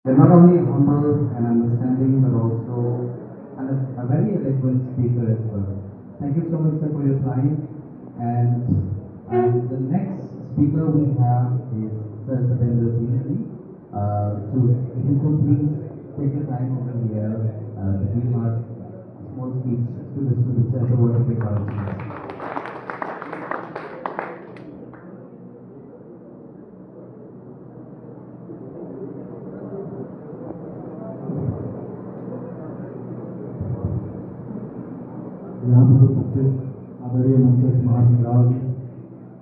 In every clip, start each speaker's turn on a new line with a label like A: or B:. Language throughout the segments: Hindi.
A: They're not only humble and understanding, but also a very eloquent speaker as well. Thank you so much, sir, for your time. And the next speaker we have is Sir Satendra Singh. If you could please take your time over here to give us a small speech to the students as a word of encouragement.
B: यहाँ पर उपस्थित आदरणीय मंच महासिंह राव जी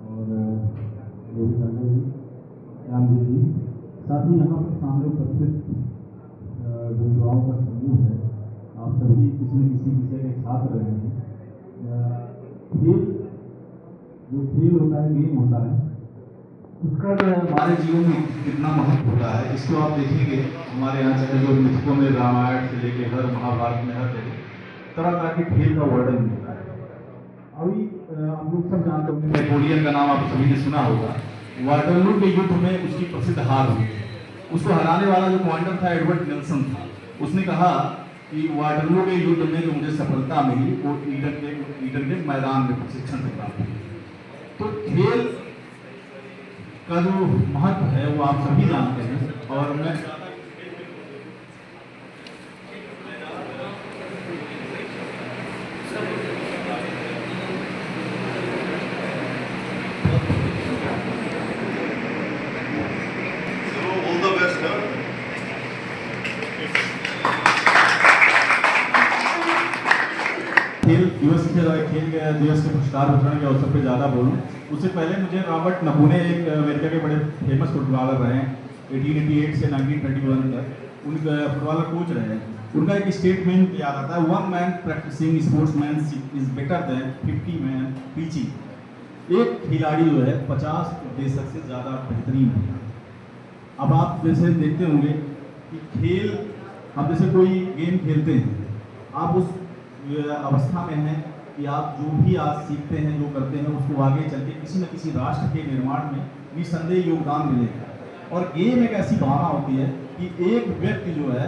B: और रोहित यादव जी, रामजीत जी, साथ ही यहाँ पर सामने उपस्थित जो युवाओं का समूह है, आप सभी किसी न किसी विषय के छात्र रहे हैं। खेल जो खेल होता है, गेम होता है, उसका जो है हमारे जीवन में कितना महत्व होता है, इसको आप देखेंगे। हमारे यहाँ चाहे जो मिथकों में रामायण से लेके हर महाभारत में हर जगह तरह तरह के खेल का वर्णन होता है। अभी आप लोग सब जानते होंगे, नेपोलियन का नाम आप सभी ने सुना होगा। वाटरलू के युद्ध में उसकी प्रसिद्ध हार हुई। उसको हराने वाला जो कमांडर था एडवर्ड नेल्सन था। उसने कहा कि वाटरलू के युद्ध में जो मुझे सफलता मिली वो ईडन के मैदान में प्रशिक्षण से प्राप्त हुई। तो खेल का जो महत्व है वो आप सभी जानते हैं। और मैं खेल दिवस के पुरस्कार वितरण के अवसर पर ज़्यादा बोलूँ उससे पहले मुझे रॉबर्ट नबूने एक अमेरिका के बड़े फेमस फुटबॉलर रहे हैं। 1888 से 1931 तक उनका फुटबॉलर कोच रहे हैं। उनका एक स्टेटमेंट याद आता है, 1 man practising sportsmanship is better than 50 man teaching. एक खिलाड़ी जो है 50 उपदेशक से ज़्यादा बेहतरीन है। अब आप जैसे देखते होंगे कि खेल, हम जैसे कोई गेम खेलते हैं, आप उस अवस्था में हैं कि आप जो भी आज सीखते हैं, जो करते हैं, उसको आगे चल के किसी न किसी राष्ट्र के निर्माण में निसंदेह योगदान मिलेगा। और गेम एक ऐसी भावना होती है कि एक व्यक्ति जो है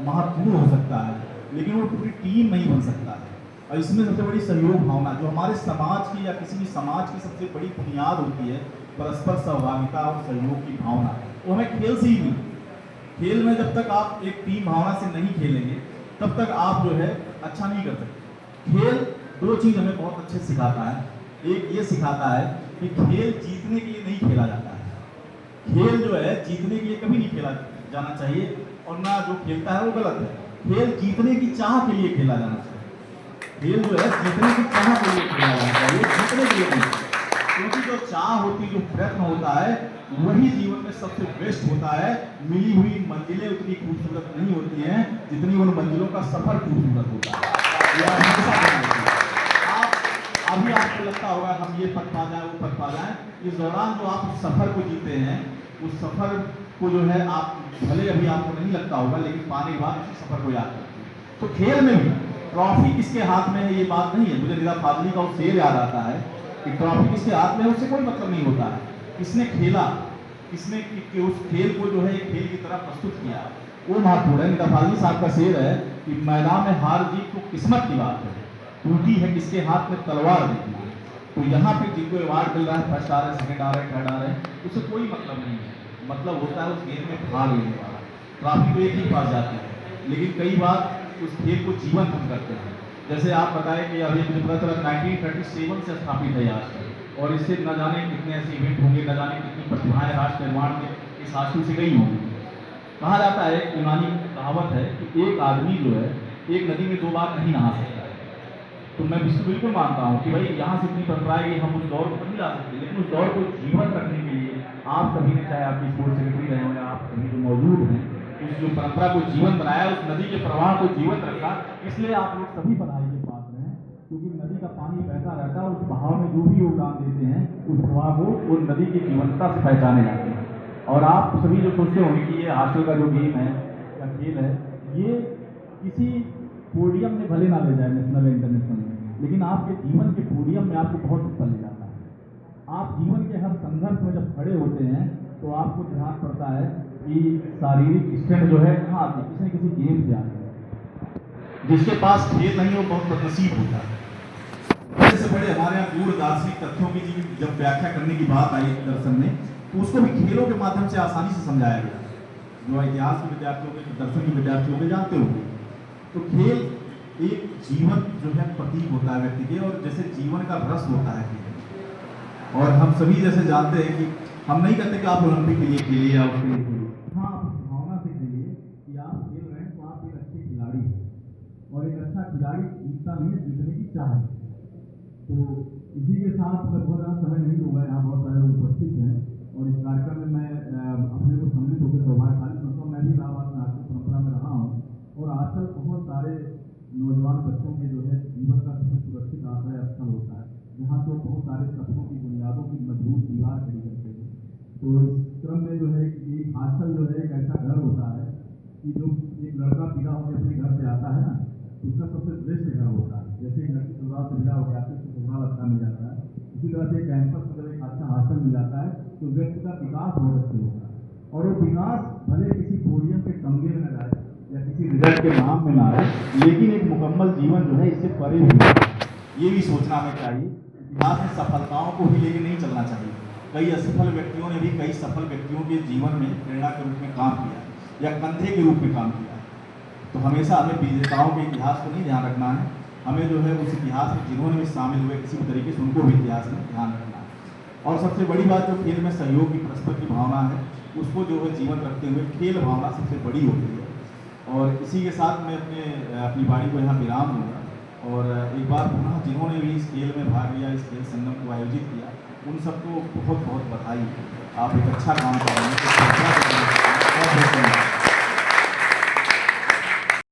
B: महत्वपूर्ण हो सकता है, लेकिन वो पूरी टीम नहीं बन सकता है। और इसमें सबसे बड़ी सहयोग भावना जो हमारे समाज की या किसी भी समाज की सबसे बड़ी बुनियाद होती है, परस्पर सहभागिता और सहयोग की भावना, वो हमें खेल से ही मिलती। खेल में जब तक आप एक टीम भावना से नहीं खेलेंगे तब तक आप जो है अच्छा नहीं कर सकते। खेल दो चीज़ हमें बहुत अच्छे सिखाता है। एक ये सिखाता है कि खेल जीतने के लिए नहीं खेला जाता है। खेल जो है जीतने के लिए कभी नहीं खेला जाना चाहिए, और ना जो खेलता है वो गलत है। खेल जीतने की चाह के लिए खेला जाना चाहिए। खेल जो है जीतने की चाह के लिए खेला जाना चाहिए, जीतने के लिए नहीं। क्योंकि जो चाह होती, जो प्रयत्न होता है, वही जीवन में सबसे बेस्ट होता है। मिली हुई मंजिलें उतनी खूबसूरत नहीं होती हैं जितनी उन मंजिलों का सफर खूबसूरत होता है। अभी आपको लगता होगा हम ये पद पा जाए, वो पद पा जाए, इस दौरान जो आप उस सफर को जीते हैं, उस सफर को जो है आप भले अभी आपको नहीं लगता होगा, लेकिन पाने के बाद उस सफर को याद करते हैं। तो खेल में भी ट्रॉफी किसके हाथ में है ये बात नहीं है। मुझे निदा फाजली का वो शेर याद आता है कि ट्रॉफी किसके हाथ में है उससे कोई मतलब नहीं होता है। किसने खेला, किसने उस खेल को जो है एक खेल की तरह प्रस्तुत किया, वो महत्वपूर्ण है। निदा फाजली साहब का शेर है कि मैदान में हार जीत तो किस्मत की बात है, टूटी है किसके हाथ में तलवार देखना। तो यहाँ पे जिनको अवार्ड मिल रहा है, फर्स्ट आ रहे हैं, सेकंड आ रहे हैं, थर्ड आ रहे हैं, उससे कोई मतलब नहीं है। मतलब होता है उस गेम में भाग लेने वाला। ट्रॉफी तो एक ही पास जाती है, लेकिन कई बार उस खेल को जीवंत हम करते हैं। जैसे आप बताएं कि अभी मुझे पता चला 1937 से स्थापित है आज, और इससे न जाने कितने ऐसे इवेंट होंगे, न जाने कितनी प्रतिभाएं राष्ट्र निर्माण में इस हासिल से गई होंगी। कहा जाता है, यूनानी कहावत है कि एक आदमी जो है एक नदी में 2 बार नहीं नहा सकता है। तो मैं बिल्कुल मानता हूँ कि भाई यहाँ से इतनी परंपरा है कि हम उस दौर को नहीं ला सकते, लेकिन उस दौर को जीवंत रखने के लिए आप सभी ने, चाहे आपकी स्पोर्ट्स सेक्रेटरी रहे हों या आप सभी जो मौजूद हैं, उस जो परंपरा को जीवंत बनाया, उस नदी के प्रवाह को जीवंत रखा। इसलिए आप लोग सभी बधाई के पात्र हैं, क्योंकि नदी का पानी बहता रहता है, उस बहाव में जो भी योगदान देते हैं उस प्रवाह को वो नदी की जीवंतता से पहचाने जाते हैं। और आप सभी जो सोचते होंगे कि ये हॉस्टल का जो गेम है या खेल है, ये किसी पोडियम में भले ना ले जाए, नेशनल इंटरनेशनल में, लेकिन आपके जीवन के पोडियम में आपको बहुत ऊपर ले जाता है। आप जीवन के हर संघर्ष में जब खड़े होते हैं तो आपको ध्यान पड़ता है कि शारीरिक स्ट्रेंथ जो है कहाँ आती है, किसी न किसी गेम से आती है। जिसके पास खेल नहीं हो बहुत बदनसीब होता है। बड़े से बड़े हमारे यहाँ गूढ़ दार्शनिक तथ्यों की जब व्याख्या करने की बात आई दर्शन में, तो उसको भी खेलों के माध्यम से आसानी से समझाया गया। जो इतिहास के विद्यार्थियों के, दर्शन के विद्यार्थियों के जानते होंगे, तो खेल एक जीवन जो है प्रतीक होता है व्यक्ति के, और जैसे जीवन का रस होता है खेल। और हम सभी जैसे जानते हैं कि हम नहीं कहते कि आप ओलंपिक के लिए खेलिए या उसके लिए खेलिए, हाँ आप भावना से खेलिए कि आप खेल रहे हैं तो आप एक अच्छे खिलाड़ी हैं, और एक अच्छा खिलाड़ी जीतता नहीं है, जीतने की चाह है। तो इसी के साथ मैं बहुत ज़्यादा समय नहीं लूँगा, यहाँ बहुत सारे लोग उपस्थित हैं और इस कार्यक्रम में मैं अपने को सम्मिलित होकर सौभाग्यशाली समझता हूँ। मैं भी इलाहाबाद में आर्थिक परंपरा में रहा हूँ, और आजकल बहुत सारे नौजवान बच्चों के जो है जीवन का सबसे सुरक्षित आश्रय स्थल होता है, जहाँ तो बहुत सारे सपनों की बुनियादों की मजबूत दीवार खड़ी करते हैं। तो इस क्रम में जो है एक आजकल जो है एक ऐसा घर होता है कि जो एक लड़का पीड़ा होकर अपने घर से आता है ना, तो उसका सबसे श्रेष्ठ घर होता है। जैसे घर की शुरुआत से मिला हो जाती है, उसको सुधार अच्छा मिल जाता है, इसी तरह से कैंपस में जब एक अच्छा हॉस्टल मिल जाता है तो व्यक्ति का विकास बहुत अच्छे होता है। और वो विकास भले किसी पोडियम के तमगे में न जाए या किसी रिजल्ट के नाम में ना आए, लेकिन एक मुकम्मल जीवन जो है इससे परे भी है। ये भी सोचना हमें चाहिए। इतिहास में सफलताओं को भी लेके नहीं चलना चाहिए। कई असफल व्यक्तियों ने भी कई सफल व्यक्तियों के जीवन में प्रेरणा के रूप में काम किया या कंधे के रूप में काम किया। तो हमेशा हमें विजेताओं के इतिहास को नहीं ध्यान रखना है, हमें जो है उस इतिहास में जिन्होंने भी शामिल हुए किसी भी तरीके से उनको भी इतिहास में ध्यान रखना है। और सबसे बड़ी बात जो खेल में सहयोग की, परस्पर की भावना है, उसको जो है जीवन रखते हुए खेल भावना सबसे बड़ी होती है। और इसी के साथ मैं अपनी वाणी को यहाँ विराम दूंगा, और एक बार पुनः जिन्होंने भी इस खेल में भाग लिया, इस खेल संगम को आयोजित किया, उन सबको बहुत बहुत बधाई। आप एक अच्छा काम कर रहे हैं।